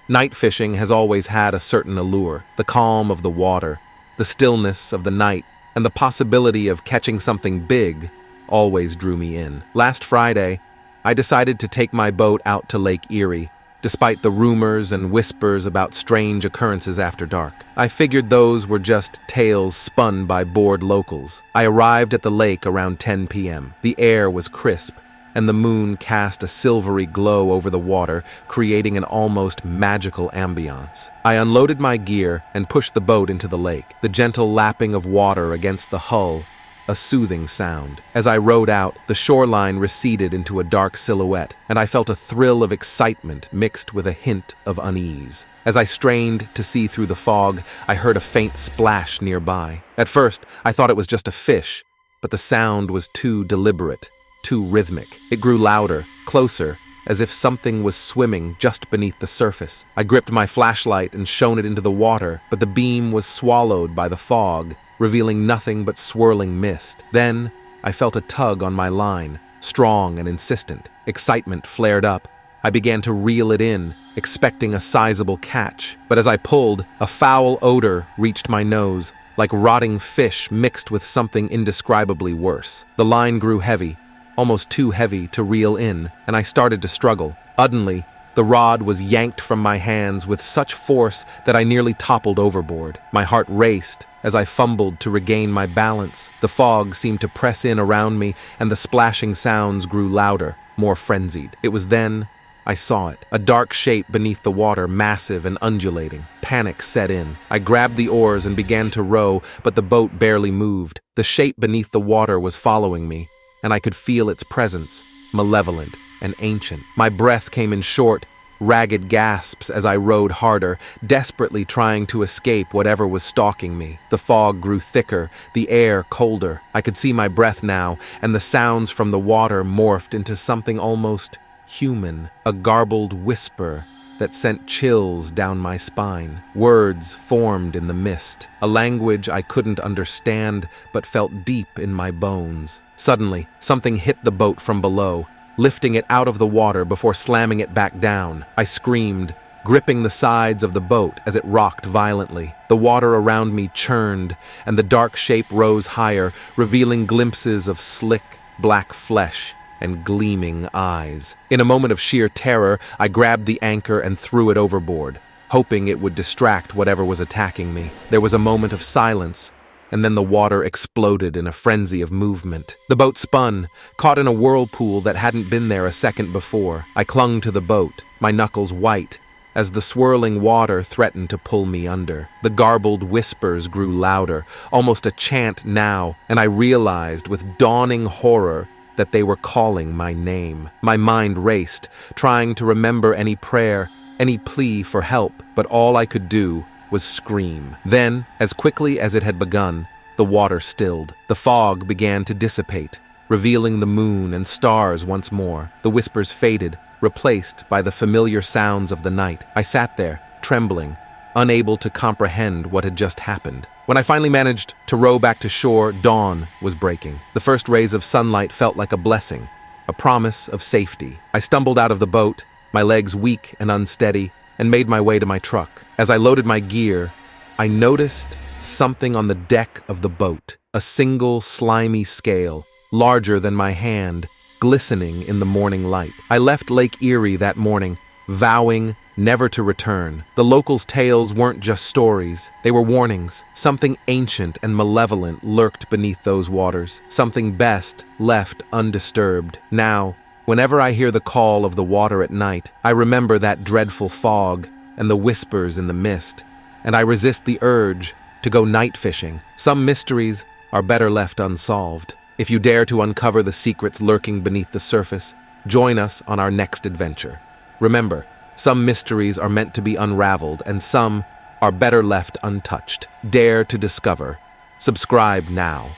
Night fishing has always had a certain allure. The calm of the water, the stillness of the night, and the possibility of catching something big always drew me in. Last Friday, I decided to take my boat out to Lake Erie, despite the rumors and whispers about strange occurrences after dark. I figured those were just tales spun by bored locals. I arrived at the lake around 10 p.m. The air was crisp, and the moon cast a silvery glow over the water, creating an almost magical ambiance. I unloaded my gear and pushed the boat into the lake, the gentle lapping of water against the hull, a soothing sound. As I rowed out, the shoreline receded into a dark silhouette, and I felt a thrill of excitement mixed with a hint of unease. As I strained to see through the fog, I heard a faint splash nearby. At first, I thought it was just a fish, but the sound was too deliberate, too rhythmic. It grew louder, closer, as if something was swimming just beneath the surface. I gripped my flashlight and shone it into the water, but the beam was swallowed by the fog, revealing nothing but swirling mist. Then, I felt a tug on my line, strong and insistent. Excitement flared up. I began to reel it in, expecting a sizable catch. But as I pulled, a foul odor reached my nose, like rotting fish mixed with something indescribably worse. The line grew heavy, almost too heavy to reel in, and I started to struggle. Suddenly, the rod was yanked from my hands with such force that I nearly toppled overboard. My heart raced as I fumbled to regain my balance. The fog seemed to press in around me, and the splashing sounds grew louder, more frenzied. It was then I saw it, a dark shape beneath the water, massive and undulating. Panic set in. I grabbed the oars and began to row, but the boat barely moved. The shape beneath the water was following me, and I could feel its presence, malevolent and ancient. My breath came in short, ragged gasps as I rowed harder, desperately trying to escape whatever was stalking me. The fog grew thicker, the air colder. I could see my breath now, and the sounds from the water morphed into something almost human, a garbled whisper that sent chills down my spine. Words formed in the mist, a language I couldn't understand but felt deep in my bones. Suddenly, something hit the boat from below, lifting it out of the water before slamming it back down. I screamed, gripping the sides of the boat as it rocked violently. The water around me churned, and the dark shape rose higher, revealing glimpses of slick, black flesh and gleaming eyes. In a moment of sheer terror, I grabbed the anchor and threw it overboard, hoping it would distract whatever was attacking me. There was a moment of silence, and then the water exploded in a frenzy of movement. The boat spun, caught in a whirlpool that hadn't been there a second before. I clung to the boat, my knuckles white, as the swirling water threatened to pull me under. The garbled whispers grew louder, almost a chant now, and I realized with dawning horror that they were calling my name. My mind raced, trying to remember any prayer, any plea for help, but all I could do was scream. Then, as quickly as it had begun, the water stilled. The fog began to dissipate, revealing the moon and stars once more. The whispers faded, replaced by the familiar sounds of the night. I sat there, trembling, unable to comprehend what had just happened. When I finally managed to row back to shore, dawn was breaking. The first rays of sunlight felt like a blessing, a promise of safety. I stumbled out of the boat, my legs weak and unsteady, and made my way to my truck. As I loaded my gear, I noticed something on the deck of the boat, a single slimy scale, larger than my hand, glistening in the morning light. I left Lake Erie that morning, vowing never to return. The locals' tales weren't just stories, they were warnings. Something ancient and malevolent lurked beneath those waters, something best left undisturbed. Now, whenever I hear the call of the water at night, I remember that dreadful fog and the whispers in the mist, and I resist the urge to go night fishing. Some mysteries are better left unsolved. If you dare to uncover the secrets lurking beneath the surface, join us on our next adventure. Remember, some mysteries are meant to be unraveled, and some are better left untouched. Dare to discover. Subscribe now.